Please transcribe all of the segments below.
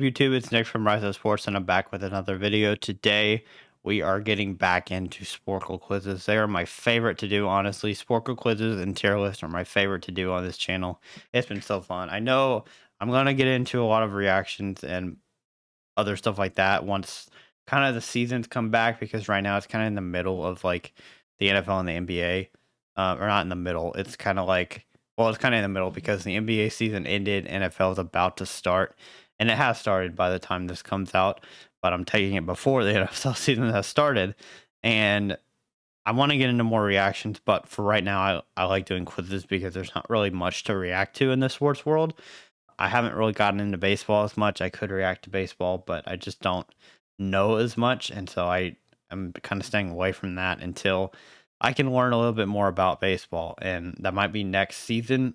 YouTube? It's Nick from Rise of Sports, and I'm back with another video. Today, we are getting back into Sporkle quizzes. They are my favorite to do, honestly. Sporkle quizzes and tier lists are my favorite to do on this channel. It's been so fun. I know I'm going to get into a lot of reactions and other stuff like that once kind of the seasons come back, because right now it's kind of in the middle of like the NFL and the NBA, or not in the middle. It's kind of like, well, it's kind of in the middle because the NBA season ended, NFL is about to start, and it has started by the time this comes out. But I'm taking it before the NFL season has started, and I want to get into more reactions. But for right now, I like doing quizzes because there's not really much to react to in the sports world. I haven't really gotten into baseball as much. I could react to baseball, but I just don't know as much, and so am kind of staying away from that until I can learn a little bit more about baseball, and that might be next season,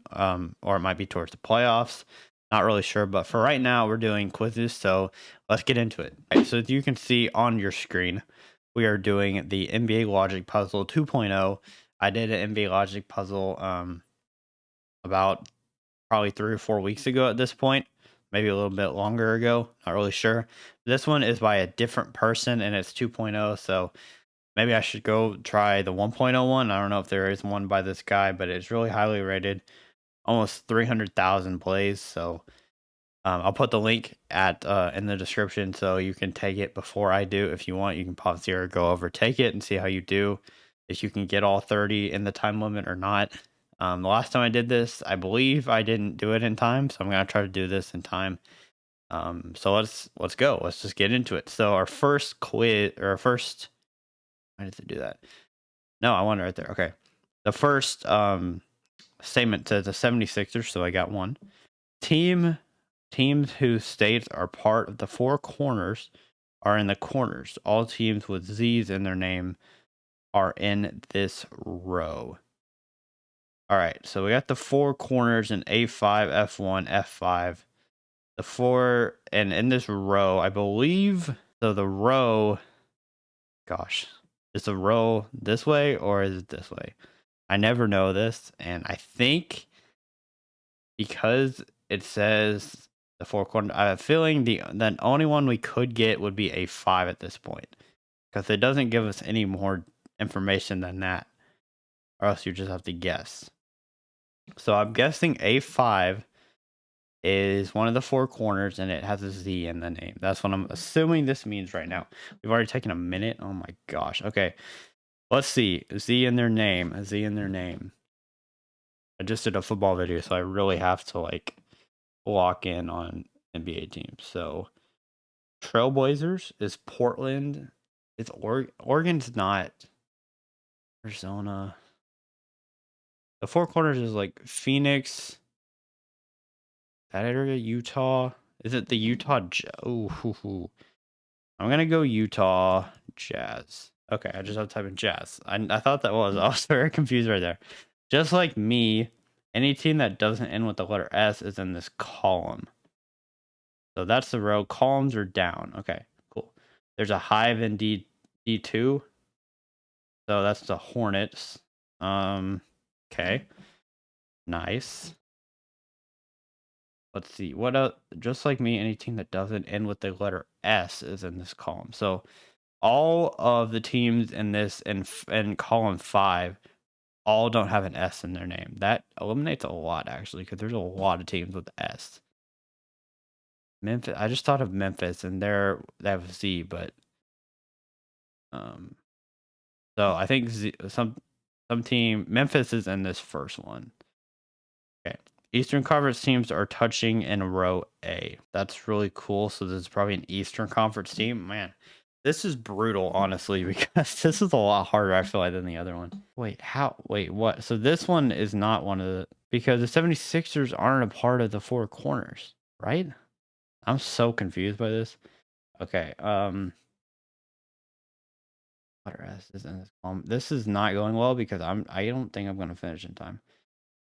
or it might be towards the playoffs. Not really sure, but for right now, we're doing quizzes, so let's get into it. Okay, so as you can see on your screen, we are doing the NBA Logic Puzzle 2.0. I did an NBA Logic Puzzle about probably 3 or 4 weeks ago at this point, maybe a little bit longer ago, not really sure. This one is by a different person and it's 2.0, so maybe I should go try the 1.0 one. I don't know if there is one by this guy, but it's really highly rated, almost 300,000 plays. So I'll put the link at in the description so you can take it before I do. If you want, you can pause here, go over, take it, and see how you do. If you can get all 30 in the time limit or not. The last time I did this, I believe I didn't do it in time, so I'm gonna try to do this in time. So let's go. Let's just get into it. So our first quiz, or our first, why did it do that? No, I want it right there. Okay, the first statement to the 76ers. So I got one teams whose states are part of the four corners are in the corners. All teams with Z's in their name are in this row. All right, so we got the four corners in A5, F1, F5. The four, and in this row, I believe, so the row, gosh, is the row this way or is it this way? I never know this, and I think because it says the four corners, I have a feeling the only one we could get would be A5 at this point, because it doesn't give us any more information than that, or else you just have to guess. So I'm guessing A5 is one of the four corners and it has a Z in the name. That's what I'm assuming this means right now. We've already taken a minute. Oh my gosh. Okay. Let's see. Z in their name. A Z in their name. I just did a football video, so I really have to like lock in on NBA teams. So Trailblazers is Portland. It's Oregon's not Arizona. The four corners is like Phoenix, that area, Utah. Is it the Utah? Oh, I'm gonna go Utah Jazz. Okay, I just have to type in Jazz. I thought that was. I was very confused right there. Just like me, any team that doesn't end with the letter S is in this column. So that's the row. Columns are down. Okay, cool. There's a hive in D2. So that's the Hornets. Okay. Nice. Let's see. What else? Just like me, any team that doesn't end with the letter S is in this column. So all of the teams in this in column 5 all don't have an S in their name. That eliminates a lot, actually, because there's a lot of teams with S. Memphis. I just thought of Memphis, and they have Z, but so I think some team Memphis is in this first one. Okay. Eastern Conference teams are touching in row A. That's really cool. So this is probably an Eastern Conference team. Man, this is brutal, honestly, because this is a lot harder, I feel like, than the other one. Wait, how? Wait, what? So this one is not one of the... Because the 76ers aren't a part of the four corners, right? I'm so confused by this. Okay, letter S is in this column. This is not going well because I don't think I'm going to finish in time.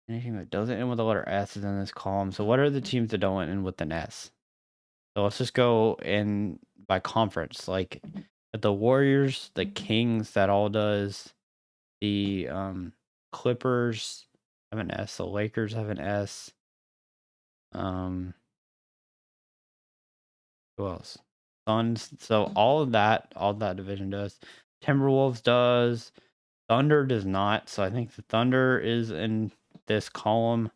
Anything that doesn't end with the letter S is in this column. So what are the teams that don't end with an S? So let's just go in by conference. Like the Warriors, the Kings, that all does. The Clippers have an S. The Lakers have an S. Who else? Suns. So all that division does. Timberwolves does. Thunder does not. So I think the Thunder is in this column.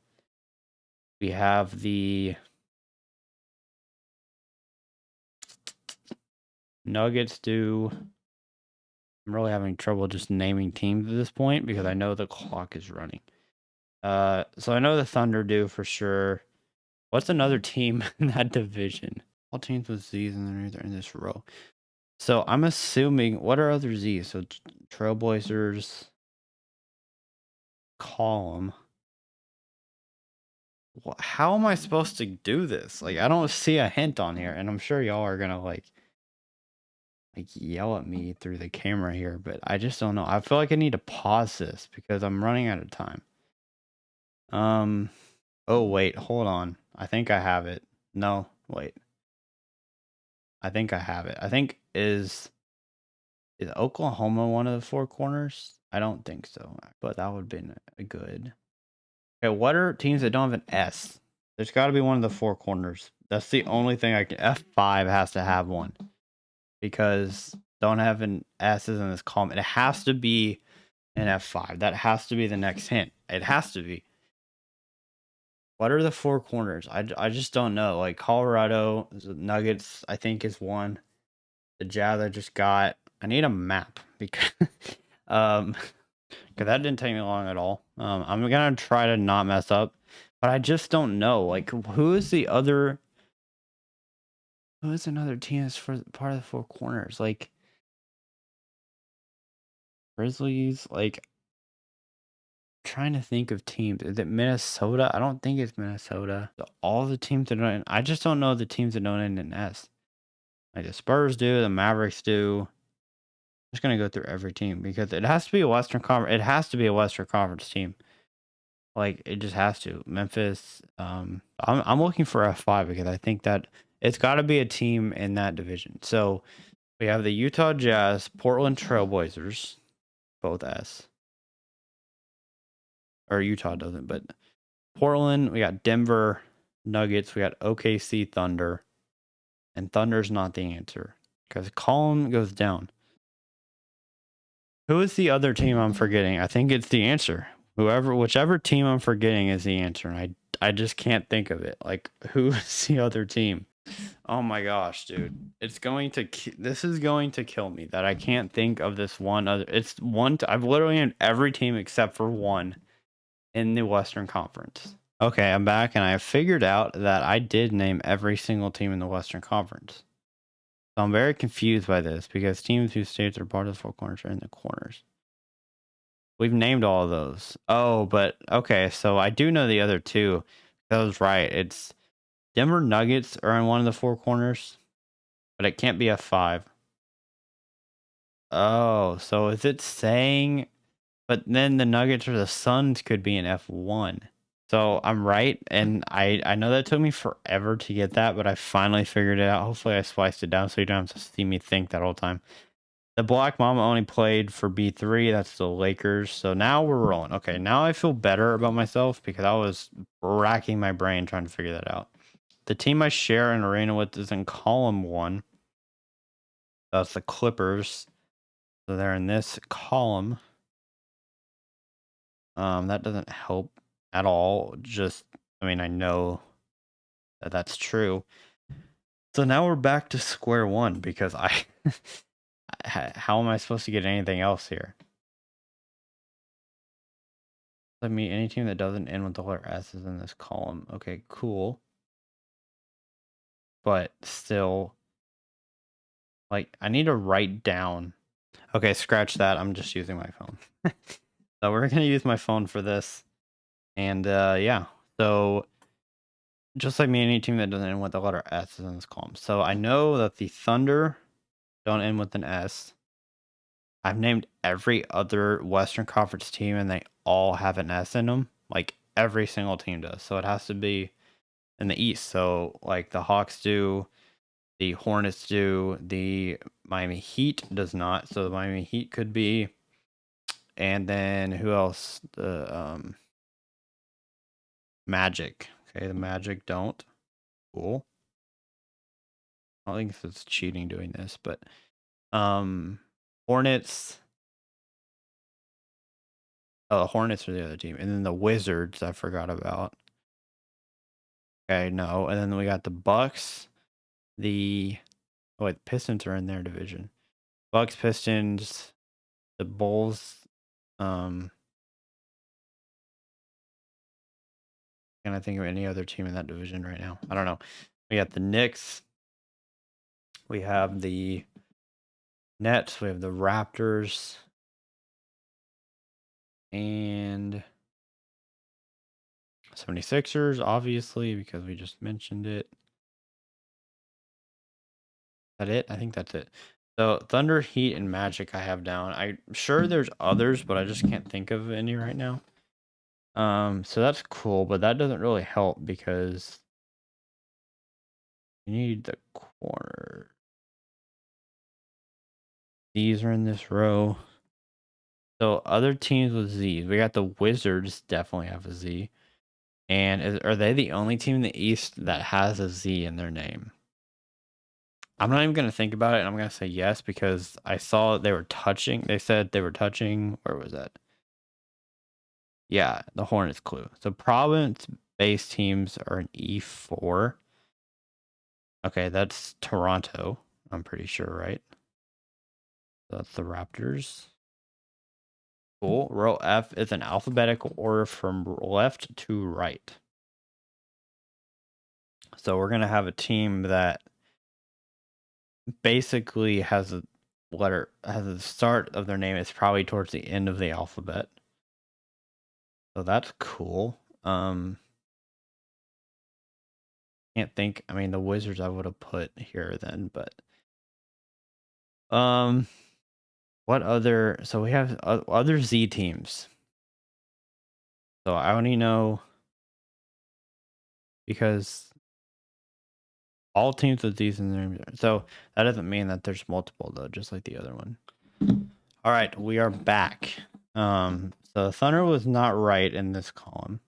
We have the Nuggets do. I'm really having trouble just naming teams at this point because I know the clock is running. So I know the Thunder do for sure. What's another team in that division? All teams with Z's and they're in this row. So I'm assuming, what are other Z's? So Trailblazers column. How am I supposed to do this? Like, I don't see a hint on here, and I'm sure y'all are gonna like yell at me through the camera here, but I just don't know. I feel like I need to pause this because I'm running out of time. Oh wait, hold on. I think I have it. No, wait. I think I have it. I think is Oklahoma one of the four corners? I don't think so, but that would have been a good. Okay, what are teams that don't have an S? There's got to be one of the four corners. That's the only thing I can. F5 has to have one because don't have an S's in this column. It has to be an F5. That has to be the next hint. It has to be. What are the four corners? I just don't know. Like Colorado, Nuggets, I think is one. The Jazz I just got. I need a map because because that didn't take me long at all. I'm gonna try to not mess up, but I just don't know. Like who is another team that's for part of the four corners? Like Grizzlies, like trying to think of teams. Is it Minnesota? I don't think it's Minnesota. All the teams that don't. I just don't know the teams that don't end in S. Like the Spurs do, the Mavericks do. I'm just gonna go through every team because it has to be a Western Conference. It has to be a Western Conference team. Like it just has to. Memphis. I'm looking for F5 because I think that it's got to be a team in that division. So we have the Utah Jazz, Portland Trailblazers, both S. Or Utah doesn't, but Portland, we got Denver Nuggets, we got OKC Thunder, and Thunder's not the answer because column goes down. Who is the other team I'm forgetting? I think it's the answer. Whichever team I'm forgetting is the answer, and I just can't think of it. Like, who is the other team? Oh my gosh, dude! This is going to kill me that I can't think of this one other. It's one. I've literally named every team except for one in the Western Conference. Okay, I'm back and I figured out that I did name every single team in the Western Conference. So I'm very confused by this because teams whose states are part of the four corners are in the corners. We've named all of those. Oh, but okay, so I do know the other two. That was right. It's Denver Nuggets are in one of the four corners, but it can't be F5. Oh, so is it saying, but then the Nuggets or the Suns could be in F1. So I'm right, and I know that took me forever to get that, but I finally figured it out. Hopefully I spliced it down so you don't have to see me think that whole time. The Black Mamba only played for B3. That's the Lakers. So now we're rolling. Okay, now I feel better about myself because I was racking my brain trying to figure that out. The team I share an arena with is in column 1. That's the Clippers. So they're in this column. That doesn't help at all. I mean, I know that that's true. So now we're back to square one because how am I supposed to get anything else here? Let me, any team that doesn't end with the letter S is in this column. Okay, cool. But still, like, I need to write down. Okay, scratch that. I'm just using my phone. So we're going to use my phone for this. And yeah, so just like me, any team that doesn't end with the letter S is in this column. So I know that the Thunder don't end with an S. I've named every other Western Conference team and they all have an S in them. Like every single team does. So it has to be in the East. So like the Hawks do, the Hornets do, the Miami Heat does not. So the Miami Heat could be. And then who else? The Magic. Okay, the Magic don't. Cool. I don't think it's cheating doing this, but Hornets. Oh, Hornets are the other team, and then the Wizards I forgot about. Okay, no, and then we got the Bucks. Oh wait, the Pistons are in their division. Bucks, Pistons, the Bulls. Can I think of any other team in that division right now? I don't know. We got the Knicks. We have the Nets. We have the Raptors. And 76ers, obviously, because we just mentioned it. Is that it? I think that's it. So Thunder, Heat, and Magic I have down. I'm sure there's others, but I just can't think of any right now. So that's cool, but that doesn't really help because you need the corner. These are in this row. So other teams with Z's. We got the Wizards definitely have a Z. And are they the only team in the East that has a Z in their name? I'm not even going to think about it. And I'm going to say yes because I saw they were touching. They said they were touching. Where was that? Yeah, the Hornets clue. So province-based teams are an E4. Okay, that's Toronto. I'm pretty sure, right? That's the Raptors. Cool. Row F is an alphabetical order from left to right. So we're going to have a team that basically has a start of their name. It's probably towards the end of the alphabet. So that's cool. Can't think. I mean, the Wizards I would have put here then, but what other? So we have other Z teams. So I only know because all teams with Z's in their names. So that doesn't mean that there's multiple though, just like the other one. All right, we are back. So Thunder was not right in this column.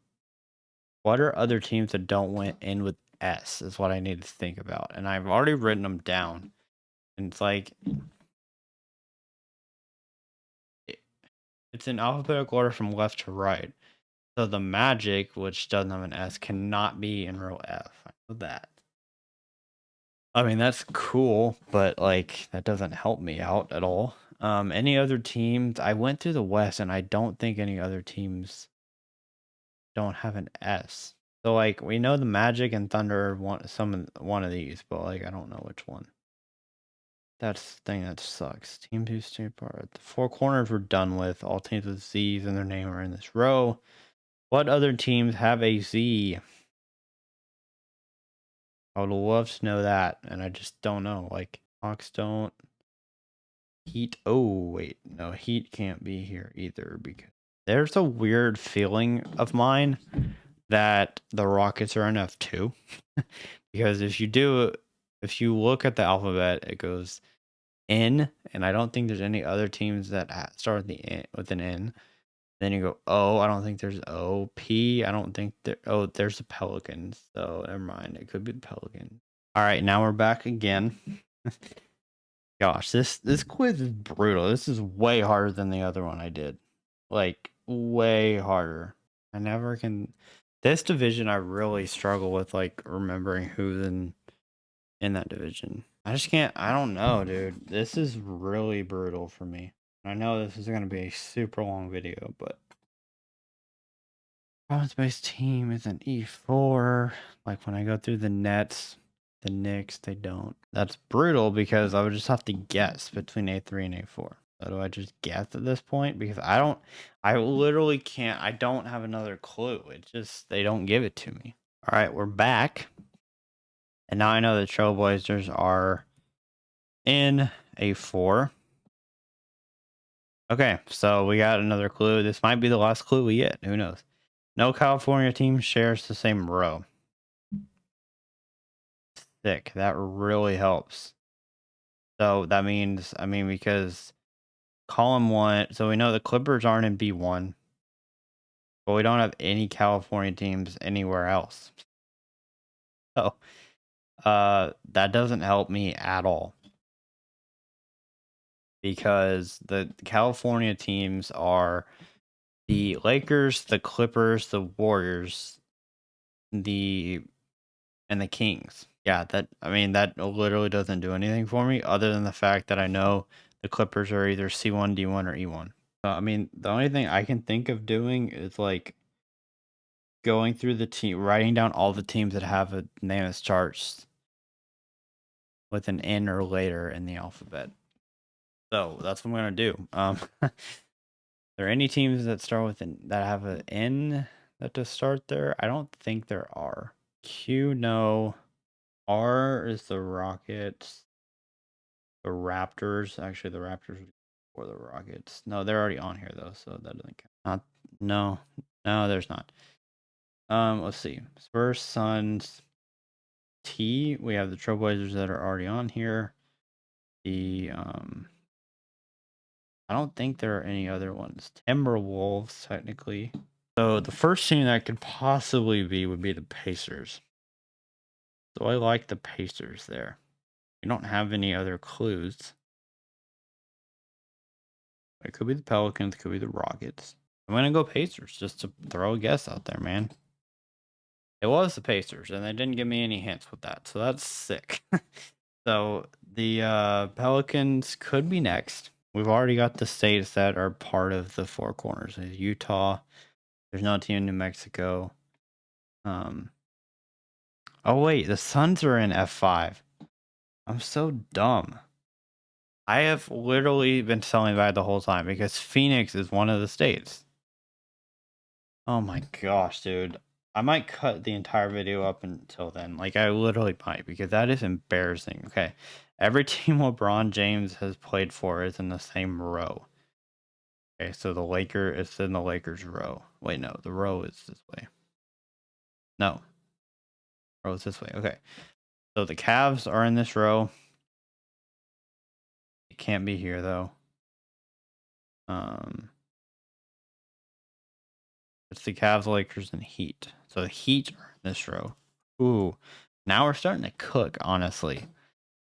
What are other teams that don't went in with S is what I need to think about. And I've already written them down. And it's like it's in alphabetical order from left to right. So the Magic, which doesn't have an S, cannot be in row F. I know that. I mean, that's cool, but like that doesn't help me out at all. Any other teams? I went through the West and I don't think any other teams don't have an S. So like we know the Magic and Thunder want one of these, but like I don't know which one. That's the thing that sucks. Team 2 state part. The four corners we're done with. All teams with Z's in their name are in this row. What other teams have a Z? I would love to know that, and I just don't know. Like Hawks don't. Heat. Oh wait, no, Heat can't be here either because there's a weird feeling of mine that the Rockets are in F2 because if you look at the alphabet, it goes N, and I don't think there's any other teams that start with with an N. Then you go O. I don't think there's O. P. I don't think there. Oh, there's the Pelicans. So never mind. It could be the Pelicans. All right, now we're back again. Gosh, this quiz is brutal. This is way harder than the other one I did. Like way harder. I never can. This division I really struggle with like remembering who's in that division. I just can't. I don't know, dude. This is really brutal for me. I know this is going to be a super long video, but province-based team is an E4. Like when I go through the Nets, the Knicks, they don't. That's brutal because I would just have to guess between A3 and A4. So do I just guess at this point? Because I literally can't. I don't have another clue. It's just they don't give it to me. All right, we're back. And now I know the Trailblazers are in A4. Okay, so we got another clue. This might be the last clue we get. Who knows? No California team shares the same row. Thick. That really helps. So that means, I mean, because column 1, so we know the Clippers aren't in B1, but we don't have any California teams anywhere else. So That doesn't help me at all because the California teams are the Lakers, the Clippers, the Warriors, the and the Kings. Yeah, that literally doesn't do anything for me other than the fact that I know the Clippers are either C1, D1, or E1. The only thing I can think of doing is like going through the team, writing down all the teams that have a name that starts with an N or later in the alphabet. So that's what I'm gonna do. Are there any teams that start with that have an N that to start there? I don't think there are. Q, no. R is the Rockets. The Raptors. Actually, the Raptors or the Rockets. No, they're already on here though, so that doesn't count. No, there's not. Let's see. Spurs, Suns, T. We have the Trailblazers that are already on here. I don't think there are any other ones. Timberwolves, technically. So the first team that could possibly be would be the Pacers. So I like the Pacers there. We don't have any other clues. It could be the Pelicans, could be the Rockets. I'm gonna go Pacers just to throw a guess out there, man. It was the Pacers, and they didn't give me any hints with that, so that's sick. So the Pelicans could be next. We've already got the states that are part of the Four Corners. There's Utah. There's no team in New Mexico. Oh wait, the Suns are in F5. I'm so dumb. I have literally been telling that the whole time because Phoenix is one of the states. Oh my gosh, dude. I might cut the entire video up until then. Like, I literally might, because that is embarrassing. Okay. Every team LeBron James has played for is in the same row. Okay, so it's in the Lakers row. Wait, no, the row is this way. No. Row is this way. Okay. So the Cavs are in this row. It can't be here though. It's the Cavs, Lakers, and Heat. So the Heat are in this row. Ooh. Now we're starting to cook, honestly.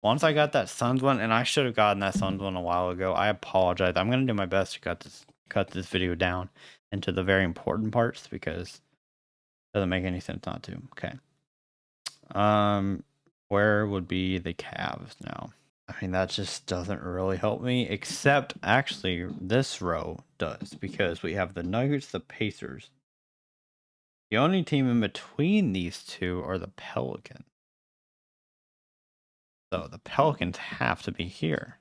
Once I got that Suns one, and I should have gotten that Suns one a while ago. I apologize. I'm gonna do my best to cut this video down into the very important parts because it doesn't make any sense not to. Okay. Where would be the Cavs now? I mean, that just doesn't really help me, except actually this row does because we have the Nuggets, the Pacers. The only team in between these two are the Pelicans. So the Pelicans have to be here.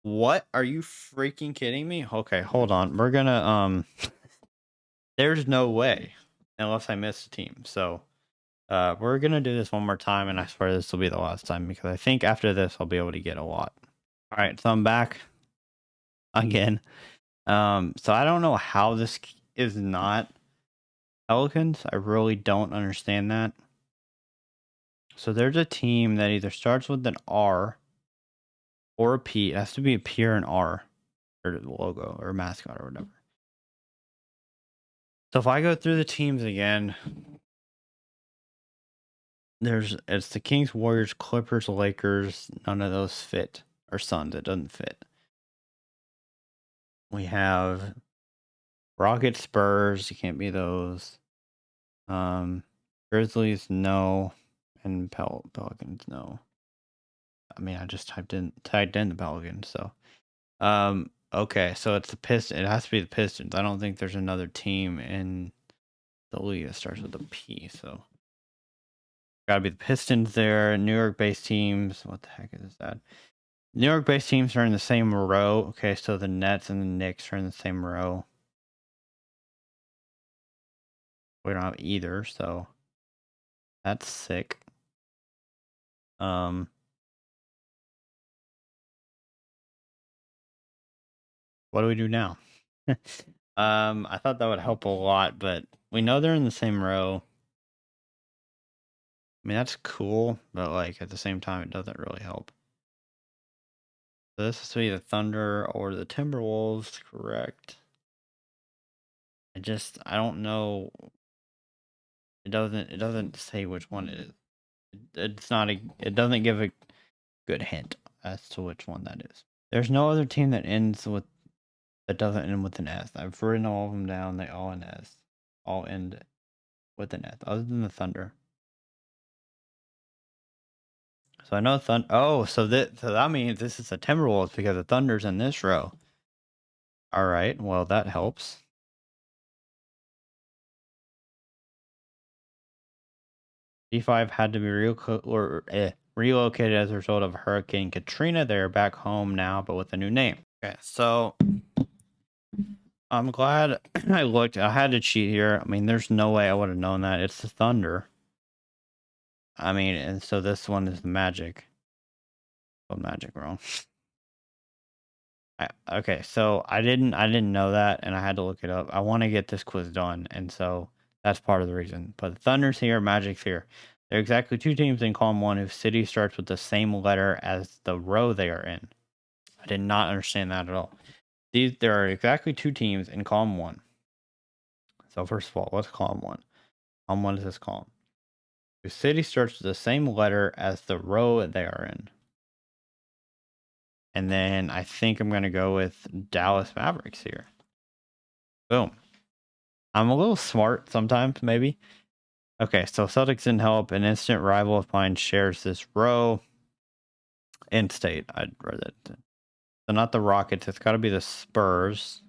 What? Are you freaking kidding me? Okay, hold on. We're gonna there's no way unless I miss a team. So we're gonna do this one more time, and I swear this will be the last time because I think after this I'll be able to get a lot. Alright, so I'm back again. So I don't know how this is not Pelicans. I really don't understand that. So there's a team that either starts with an R or a P. It has to be a P or an R, or the logo or mascot or whatever. So if I go through the teams again, it's the Kings, Warriors, Clippers, Lakers. None of those fit. Or Suns. It doesn't fit. We have Rockets, Spurs. You can't be those. Grizzlies, no, and Pelicans, no. I mean, I just typed in the Pelicans. So, okay, so it's the Pistons. It has to be the Pistons. I don't think there's another team in the league that starts with a P. So, gotta be the Pistons there. New York-based teams. What the heck is that? New York-based teams are in the same row. Okay, so the Nets and the Knicks are in the same row. We don't have either, so that's sick. What do we do now? I thought that would help a lot, but we know they're in the same row. I mean, that's cool, but like at the same time, it doesn't really help. So this is to be the Thunder or the Timberwolves, correct? I don't know. It doesn't say which one it is. It's not a. It doesn't give a good hint as to which one that is. There's no other team that ends with that doesn't end with an S. I've written all of them down. They all end S. All end with an S, other than the Thunder. So I know Thunder. Oh, so that means this is the Timberwolves because the Thunder's in this row. All right. Well, that helps. D5 had to be relocated as a result of Hurricane Katrina. They're back home now, but with a new name. Okay, so I'm glad I looked. I had to cheat here. I mean, there's no way I would have known that. It's the Thunder. I mean, and so this one is the Magic. Oh, Magic wrong. Okay, so I didn't know that, and I had to look it up. I want to get this quiz done, and so that's part of the reason. But the Thunder's here, Magic's here. There are exactly two teams in column one whose city starts with the same letter as the row they are in. I did not understand that at all. There are exactly two teams in column one. So first of all, what's column one? Column one is this column. Whose city starts with the same letter as the row they are in. And then I think I'm going to go with Dallas Mavericks here. Boom. I'm a little smart sometimes, maybe. Okay, so Celtics didn't help. An instant rival of mine shares this row. In state, I'd read that. So not the Rockets. It's got to be the Spurs.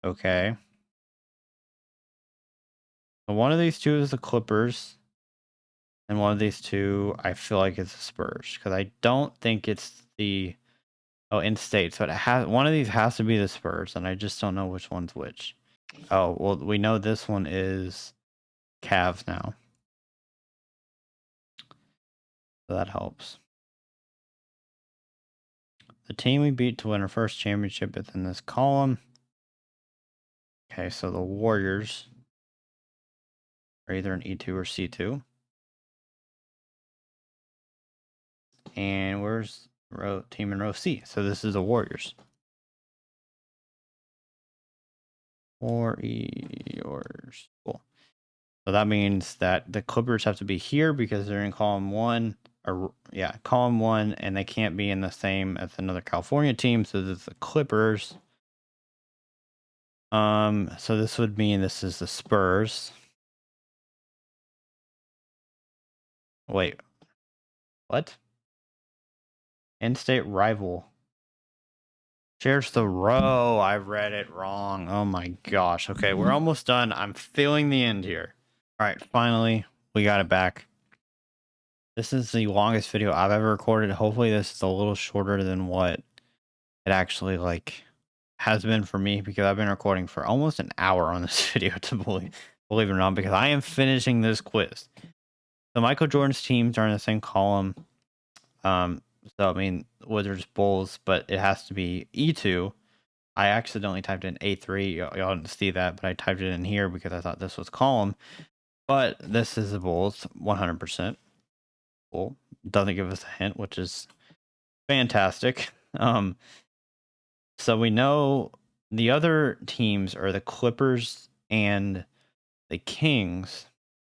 Okay. So one of these two is the Clippers. And one of these two, I feel like it's the Spurs. Because I don't think it's the... Oh, in state. So it has one of these has to be the Spurs. And I just don't know which one's which. Oh, well, we know this one is Cavs now. So that helps. The team we beat to win our first championship is in this column. Okay, so the Warriors are either an E2 or C2. And where's team in row C? So this is the Warriors. Warriors. Cool. So that means that the Clippers have to be here because they're in column one. Or yeah, column one, and they can't be in the same as another California team. So this is the Clippers. So this would mean this is the Spurs. Wait, what? In-state rival. Shares the row. I read it wrong. Oh my gosh. Okay, we're almost done. I'm feeling the end here. All right, finally, we got it back. This is the longest video I've ever recorded. Hopefully this is a little shorter than what it actually has been for me, because I've been recording for almost an hour on this video, to believe it or not, because I am finishing this quiz. So Michael Jordan's teams are in the same column. So I mean Wizards, Bulls, but it has to be E2. I accidentally typed in A3. Y'all didn't see that, but I typed it in here because I thought this was column. But this is the Bulls, 100%. Cool. Doesn't give us a hint, which is fantastic. So we know the other teams are the Clippers and the Kings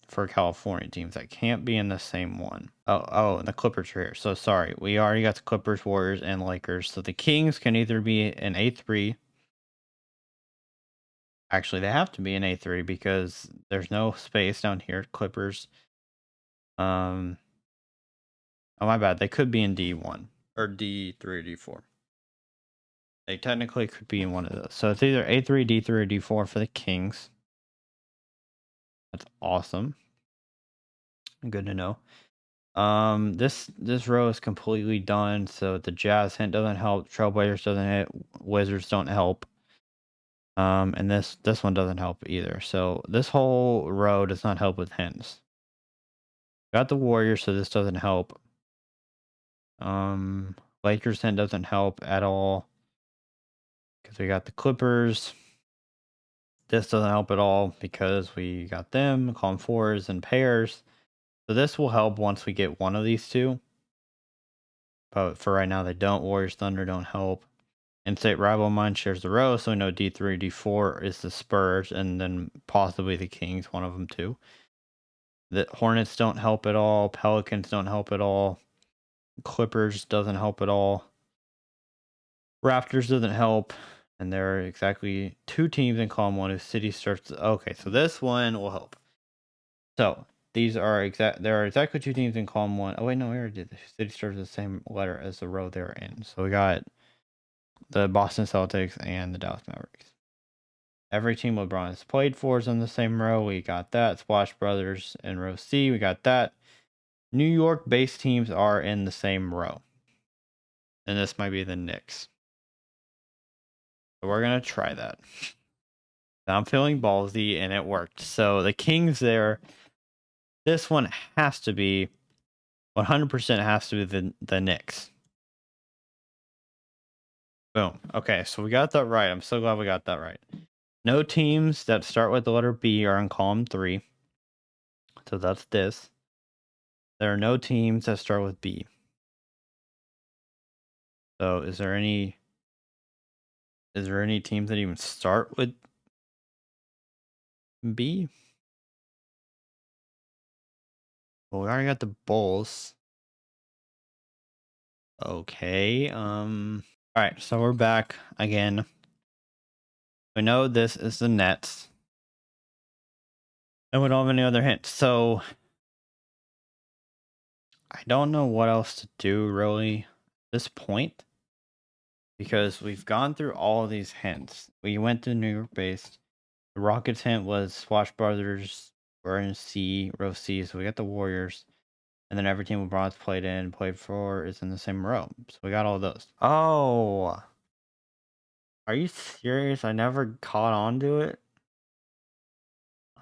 for California teams that can't be in the same one. Oh, and the Clippers are here. So sorry, we already got the Clippers, Warriors, and Lakers. So the Kings can either be an A3. Actually, they have to be an A3 because there's no space down here. Clippers. Oh, my bad. They could be in D1 or D3 or D4. They technically could be in one of those. So it's either A3, D3, or D4 for the Kings. That's awesome. Good to know. This row is completely done. So the Jazz hint doesn't help. Trailblazers doesn't hit. Wizards don't help. And this one doesn't help either. So this whole row does not help with hints. Got the Warriors, so this doesn't help. Lakers hint doesn't help at all because we got the Clippers. This doesn't help at all because we got them, column fours and pairs. So this will help once we get one of these two. But for right now, they don't. Warriors, Thunder don't help. In-state rival of mine shares the row, so we know D3, D4 is the Spurs, and then possibly the Kings, one of them too. The Hornets don't help at all. Pelicans don't help at all. Clippers doesn't help at all. Raptors doesn't help. And there are exactly 2 teams in column 1 whose city starts. Okay, so this one will help. So these are there are exactly 2 teams in column 1. Oh wait, no, we already did. The city starts with the same letter as the row they're in. So we got the Boston Celtics and the Dallas Mavericks. Every team LeBron has played for is in the same row. We got that. Splash Brothers in row C. We got that. New York-based teams are in the same row. And this might be the Knicks. So we're going to try that. I'm feeling ballsy, and it worked. So the Kings there, this one has to be, 100% has to be the Knicks. Boom. Okay, so we got that right. I'm so glad we got that right. No teams that start with the letter B are in column 3. So that's this. There are no teams that start with B. So is there any teams that even start with B? Well, we already got the Bulls. Okay. All right, so we're back again. We know this is the Nets. And we don't have any other hints. So I don't know what else to do really at this point. Because we've gone through all of these hints. We went to New York based. The Rockets hint was Splash Brothers. We're in C, row C, so we got the Warriors. And then every team LeBron's played for is in the same row. So we got all those. Oh. Are you serious? I never caught on to it?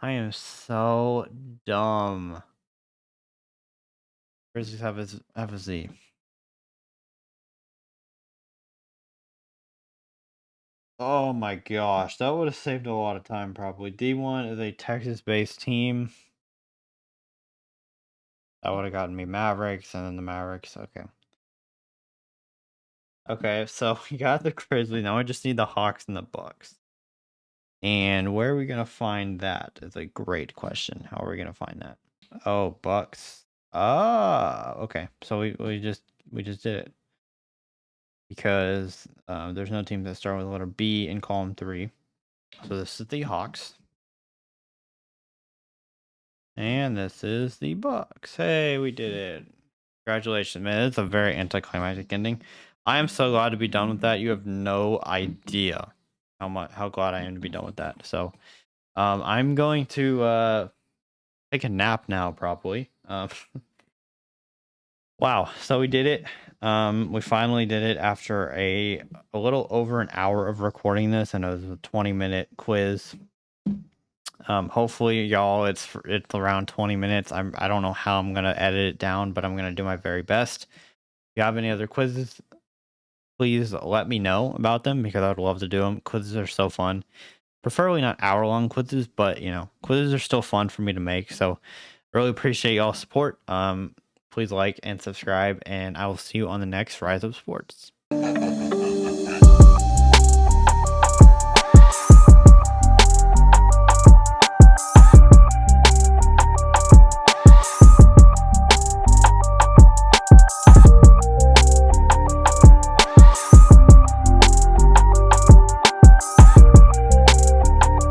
I am so dumb. Grizzlies have a Z. Oh my gosh, that would have saved a lot of time probably. D1 is a Texas-based team. That would have gotten me Mavericks and then the Mavericks. Okay. Okay, so we got the Grizzlies. Now we just need the Hawks and the Bucks. And where are we gonna find that? Is a great question. How are we gonna find that? Oh, Bucks. Ah, okay. So we just did it. Because there's no team that start with the letter B in column 3. So this is the Hawks. And this is the Bucks. Hey, we did it. Congratulations, man. It's a very anticlimactic ending. I am so glad to be done with that. You have no idea how glad I am to be done with that. So I'm going to take a nap now, probably. Wow, so we did it. We finally did it after a little over an hour of recording this, and it was a 20-minute quiz. Hopefully, y'all, it's around 20 minutes. I don't know how I'm gonna edit it down, but I'm gonna do my very best. If you have any other quizzes, please let me know about them because I would love to do them. Quizzes are so fun. Preferably not hour-long quizzes, but quizzes are still fun for me to make. So, really appreciate y'all's support. Please like and subscribe, and I will see you on the next Rise Up Sports.